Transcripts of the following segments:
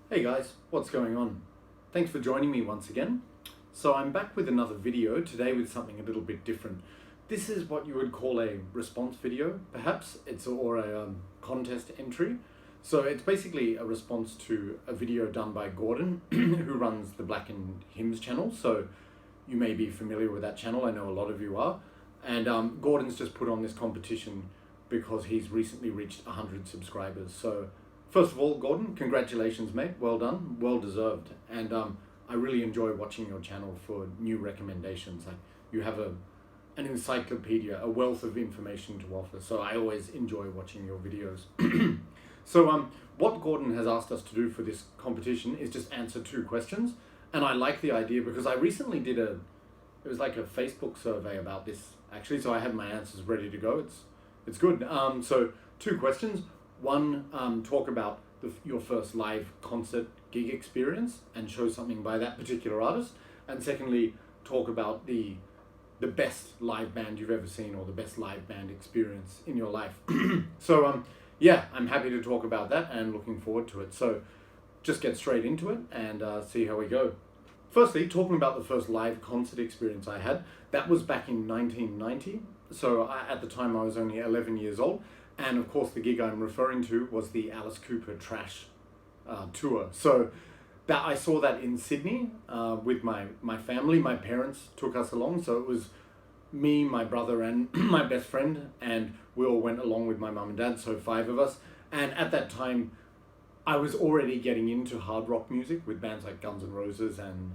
Hey guys, what's going on? Thanks for joining me once again. So I'm back with another video today with something a little bit different. This is what you would call a response video, perhaps, or a contest entry. So it's basically a response to a video done by Gordon, who runs the Blackened Hymns channel. So you may be familiar with that channel. I know a lot of you are. And Gordon's just put on this competition because he's recently reached 100 subscribers. So first of all, Gordon, congratulations, mate. Well done, well deserved. And I really enjoy watching your channel for new recommendations. Like, you have an encyclopedia, a wealth of information to offer. So I always enjoy watching your videos. So what Gordon has asked us to do for this competition is just answer 2 questions. And I like the idea because I recently did it was like a Facebook survey about this actually. So I had my answers ready to go. It's good. So 2 questions. One, talk about your first live concert gig experience and show something by that particular artist. And secondly, talk about the best live band you've ever seen or the best live band experience in your life. So yeah, I'm happy to talk about that and looking forward to it. So just get straight into it and see how we go. Firstly, talking about the first live concert experience I had, that was back in 1990. So at the time I was only 11 years old. And of course the gig I'm referring to was the Alice Cooper Trash tour. So that I saw that in Sydney with my family. My parents took us along. So it was me, my brother and my best friend, and we all went along with my mum and dad, so 5 of us. And at that time I was already getting into hard rock music with bands like Guns N' Roses and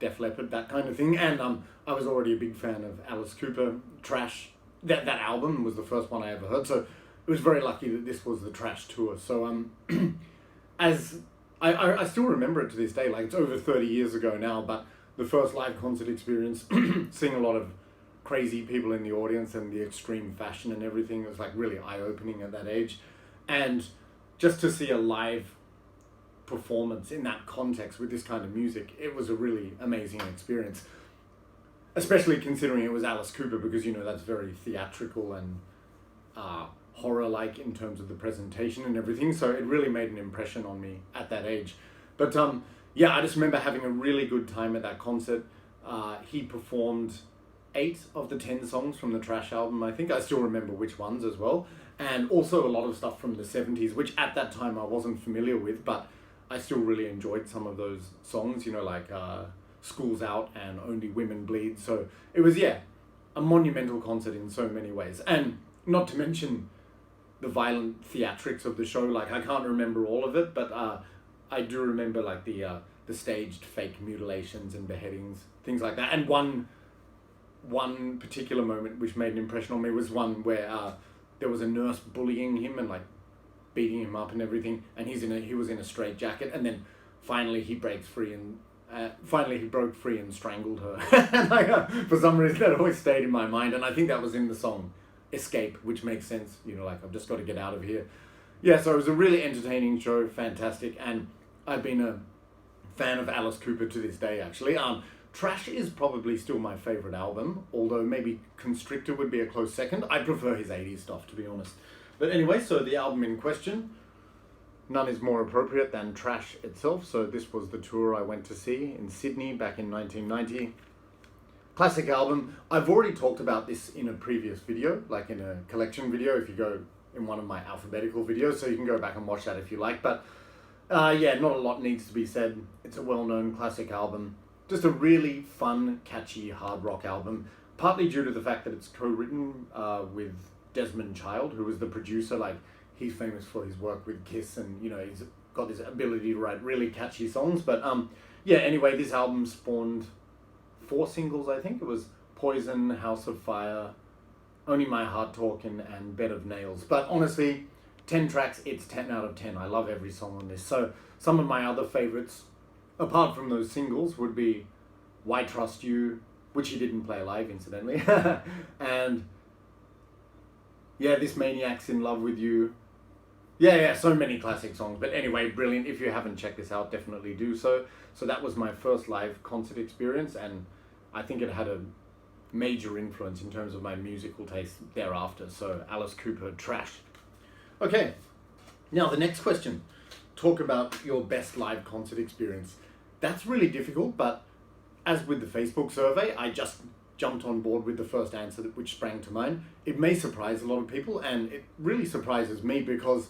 Def Leppard, that kind of thing. And I was already a big fan of Alice Cooper Trash. That album was the first one I ever heard. So it was very lucky that this was the Trash tour. So as I still remember it to this day, like it's over 30 years ago now, but the first live concert experience, seeing a lot of crazy people in the audience and the extreme fashion and everything, it was like really eye-opening at that age. And just to see a live performance in that context with this kind of music, it was a really amazing experience. Especially considering it was Alice Cooper, because you know that's very theatrical and horror-like in terms of the presentation and everything. So it really made an impression on me at that age. But yeah, I just remember having a really good time at that concert. He performed 8 of the 10 songs from the Trash album, I think. I still remember which ones as well. And also a lot of stuff from the 70s, which at that time I wasn't familiar with, but I still really enjoyed some of those songs, you know, like School's Out and Only Women Bleed. So it was, yeah, a monumental concert in so many ways. And not to mention the violent theatrics of the show. Like, I can't remember all of it, but I do remember like the staged fake mutilations and beheadings, things like that. And one particular moment which made an impression on me was one where there was a nurse bullying him and like beating him up and everything, and he was in a straitjacket, and then finally he broke free and strangled her. And like, for some reason that always stayed in my mind, and I think that was in the song Escape, which makes sense, you know, like I've just got to get out of here. Yeah, so it was a really entertaining show, fantastic, and I've been a fan of Alice Cooper to this day actually. Trash is probably still my favorite album, although maybe Constrictor would be a close second. I prefer his 80s stuff, to be honest. But anyway, so the album in question, none is more appropriate than Trash itself. So this was the tour I went to see in Sydney back in 1990. Classic album. I've already talked about this in a previous video, like in a collection video, if you go in one of my alphabetical videos, so you can go back and watch that if you like. But yeah, not a lot needs to be said. It's a well-known classic album. Just a really fun, catchy hard rock album, partly due to the fact that it's co-written with Desmond Child, who was the producer. Like, he's famous for his work with Kiss, and you know, he's got this ability to write really catchy songs. But yeah, anyway, this album spawned 4 singles, I think. It was Poison, House of Fire, Only My Heart Talkin', and Bed of Nails. But honestly, 10 tracks, it's 10 out of 10. I love every song on this. So some of my other favorites, apart from those singles, would be Why Trust You, which he didn't play live, incidentally, and yeah, This Maniac's in Love With You. Yeah, so many classic songs. But anyway, brilliant. If you haven't checked this out, definitely do so. So that was my first live concert experience, and I think it had a major influence in terms of my musical taste thereafter. So Alice Cooper, Trash. Okay, now the next question. talk about your best live concert experience. That's really difficult, but as with the Facebook survey, I just jumped on board with the first answer which sprang to mind. It may surprise a lot of people, and it really surprises me because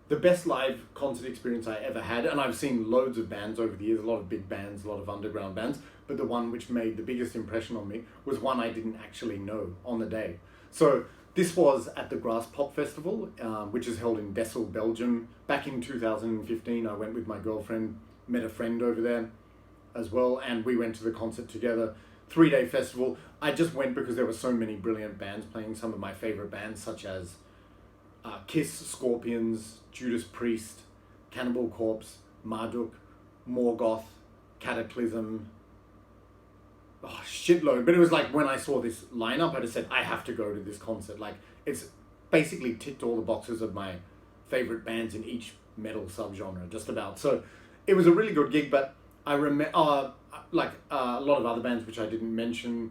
the best live concert experience I ever had, and I've seen loads of bands over the years, a lot of big bands, a lot of underground bands, but the one which made the biggest impression on me was one I didn't actually know on the day. So this was at the Grass Pop Festival, which is held in Dessel, Belgium. Back in 2015, I went with my girlfriend, met a friend over there as well, and we went to the concert together. 3-day festival. I just went because there were so many brilliant bands playing, some of my favorite bands such as Kiss, Scorpions, Judas Priest, Cannibal Corpse, Marduk, Morgoth, Cataclysm, shitload. But it was like when I saw this lineup, I just said, I have to go to this concert. Like, it's basically ticked all the boxes of my favorite bands in each metal subgenre, just about. So it was a really good gig, but I remember, a lot of other bands which I didn't mention,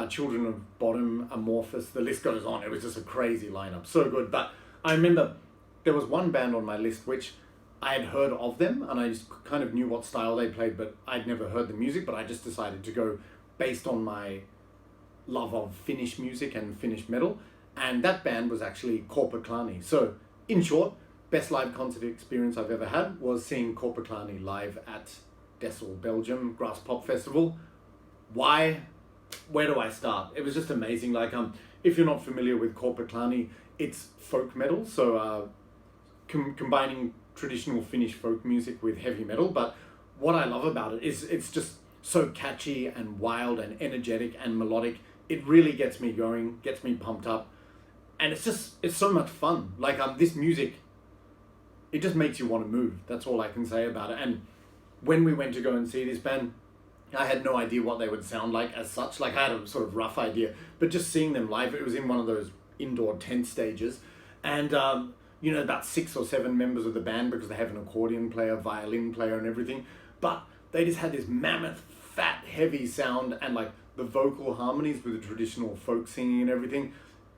Children of Bodom, Amorphous, the list goes on. It was just a crazy lineup, so good. But I remember there was one band on my list which I had heard of them, and I just kind of knew what style they played, but I'd never heard the music, but I just decided to go based on my love of Finnish music and Finnish metal, and that band was actually Korpiklani. So, in short, best live concert experience I've ever had was seeing Korpiklani live at Dessel, Belgium, Grass Pop Festival. Why? Where do I start? It was just amazing. Like, if you're not familiar with Korpiklani, it's folk metal, so combining traditional Finnish folk music with heavy metal. But what I love about it is it's just so catchy and wild and energetic and melodic. It really gets me going, gets me pumped up, and it's so much fun. Like, this music, it just makes you want to move. That's all I can say about it. And when we went to go and see this band, I had no idea what they would sound like as such. Like, I had a sort of rough idea, but just seeing them live, it was in one of those indoor tent stages, and about 6 or 7 members of the band, because they have an accordion player, violin player and everything, but they just had this mammoth, fat, heavy sound, and like the vocal harmonies with the traditional folk singing and everything,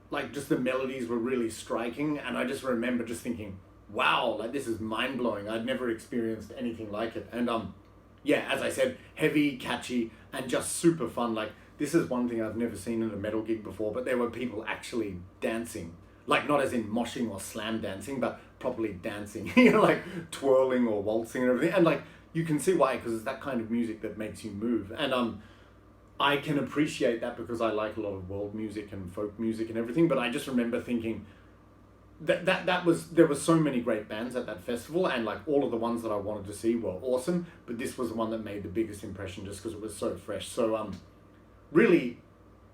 like just the melodies were really striking, and I just remember just thinking, wow, like this is mind-blowing. I'd never experienced anything like it. And as I said, heavy, catchy, and just super fun. Like, this is one thing I've never seen in a metal gig before, but there were people actually dancing. Like, not as in moshing or slam dancing, but properly dancing, like twirling or waltzing and everything. And like, you can see why, because it's that kind of music that makes you move. And I can appreciate that because I like a lot of world music and folk music and everything, but I just remember thinking, there were so many great bands at that festival, and like all of the ones that I wanted to see were awesome, but this was the one that made the biggest impression just because it was so fresh. So really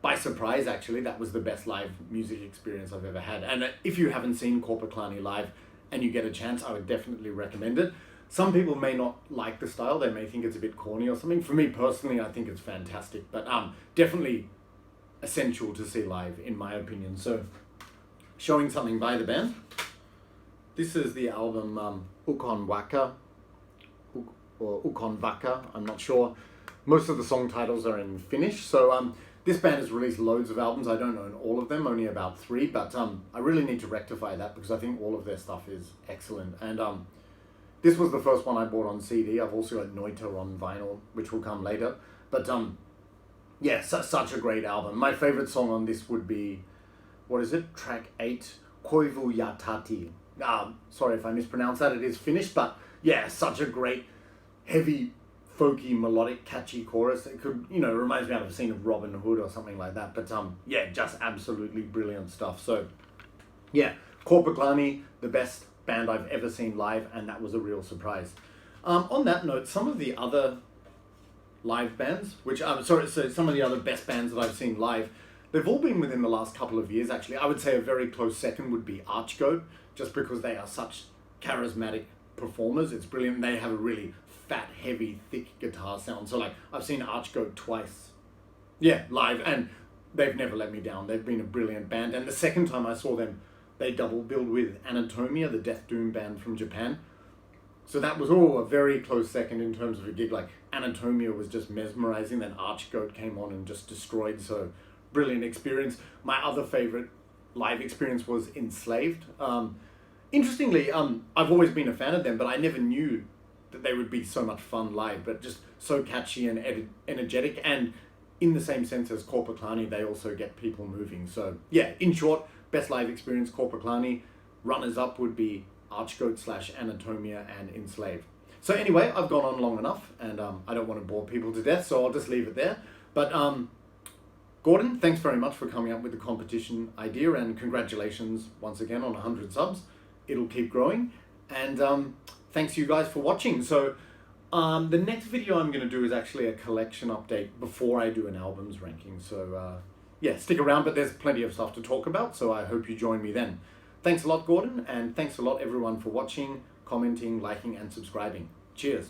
by surprise, actually, that was the best live music experience I've ever had. And if you haven't seen Korpiklani live and you get a chance, I would definitely recommend it. Some people may not like the style, they may think it's a bit corny or something. For me personally, I think it's fantastic, but definitely essential to see live in my opinion. So, showing something by the band. This is the album Ukon Waka, or Ukon Vaka, I'm not sure. Most of the song titles are in Finnish. So this band has released loads of albums. I don't own all of them, only about 3, but I really need to rectify that because I think all of their stuff is excellent. And this was the first one I bought on CD. I've also got Noita on vinyl, which will come later. But such a great album. My favorite song on this would be, what is it? Track 8, Koivu Yatati. Sorry if I mispronounced that, it is Finnish, but yeah, such a great, heavy, folky, melodic, catchy chorus. It could, reminds me of a scene of Robin Hood or something like that, but just absolutely brilliant stuff. So, yeah, Korpiklani, the best band I've ever seen live, and that was a real surprise. On that note, some of the other live bands, so some of the other best bands that I've seen live, they've all been within the last couple of years, actually. I would say a very close second would be Archgoat, just because they are such charismatic performers. It's brilliant. They have a really fat, heavy, thick guitar sound. So, like, I've seen Archgoat twice, live, and they've never let me down. They've been a brilliant band. And the second time I saw them, they double billed with Anatomia, the Death Doom band from Japan. So that was all a very close second in terms of a gig. Like, Anatomia was just mesmerizing, then Archgoat came on and just destroyed. So, brilliant experience. My other favorite live experience was Enslaved. Interestingly, I've always been a fan of them, but I never knew that they would be so much fun live, but just so catchy and energetic, and in the same sense as Corpaclani, they also get people moving. So yeah, in short, best live experience, Corpaclani. Runners up would be Archgoat / Anatomia and Enslave. So anyway, I've gone on long enough, and I don't want to bore people to death, so I'll just leave it there. But Gordon, thanks very much for coming up with the competition idea, and congratulations once again on 100 subs. It'll keep growing, and thanks you guys for watching. So the next video I'm going to do is actually a collection update before I do an albums ranking. So yeah, stick around, but there's plenty of stuff to talk about, so I hope you join me then. Thanks a lot, Gordon, and thanks a lot everyone for watching, commenting, liking, and subscribing. Cheers.